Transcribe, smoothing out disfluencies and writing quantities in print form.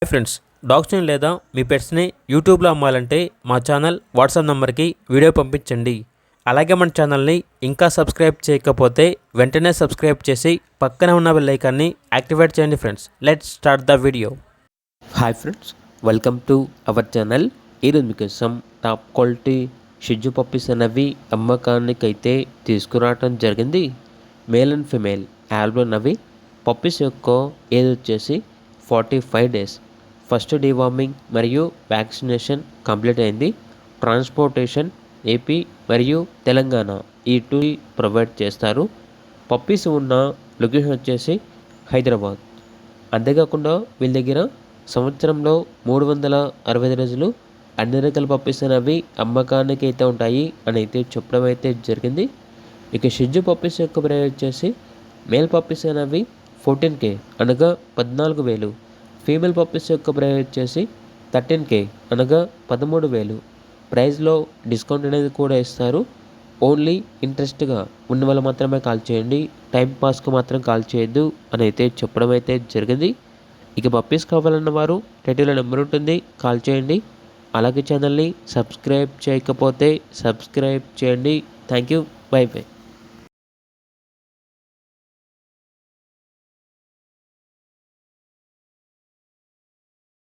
Hi friends, డాగ్స్ని లేదా మీ పెట్స్ని యూట్యూబ్లో అమ్మాలంటే మా ఛానల్ వాట్సాప్ నెంబర్కి వీడియో పంపించండి. అలాగే మన ఛానల్ని ఇంకా సబ్స్క్రైబ్ చేయకపోతే వెంటనే సబ్స్క్రైబ్ చేసి పక్కనే ఉన్న బెల్ ఐకాన్ని యాక్టివేట్ చేయండి. Friends, let's start the video. Hi friends, welcome to our channel. ఈరోజు మీకోసం టాప్ క్వాలిటీ షిజు పప్పీస్ అనేవి అమ్మకానికైతే తీసుకురావడం జరిగింది. మేల్ అండ్ ఫిమేల్ యాల్బో అవి పప్పీస్ యొక్క ఏజ్ వచ్చేసి 45 డేస్. ఫస్ట్ డివార్మింగ్ మరియు వ్యాక్సినేషన్ కంప్లీట్ అయింది. ట్రాన్స్పోర్టేషన్ ఏపీ మరియు తెలంగాణ ఈ టూ ప్రొవైడ్ చేస్తారు. పప్పీస్ ఉన్న లొకేషన్ వచ్చేసి హైదరాబాద్. అంతేకాకుండా వీళ్ళ దగ్గర సంవత్సరంలో 365 రోజులు అన్ని రకాల పప్పీస్ అనేవి అమ్మకానికి అయితే ఉంటాయి అని అయితే చెప్పడం అయితే జరిగింది. ఇక షిజు పప్పీస్ యొక్క ప్రైస్ వచ్చేసి మేల్ పప్పీస్ అనేవి 14K అనగా 14,000. ఫీమేల్ పప్పీస్ యొక్క ప్రైస్ వచ్చేసి 13K అనగా 13,000. ప్రైస్లో డిస్కౌంట్ అనేది కూడా ఇస్తారు. ఓన్లీ ఇంట్రెస్ట్గా ఉన్న వాళ్ళు మాత్రమే కాల్ చేయండి, టైం పాస్కి మాత్రం కాల్ చేయొద్దు అని అయితే చెప్పడం అయితే జరిగింది. ఇక పప్పీస్ కావాలన్న వారు టైటిల్లో నెంబర్ ఉంటుంది, కాల్ చేయండి. అలాగే ఛానల్ని సబ్స్క్రైబ్ చేయకపోతే సబ్స్క్రైబ్ చేయండి. Thank you, by by.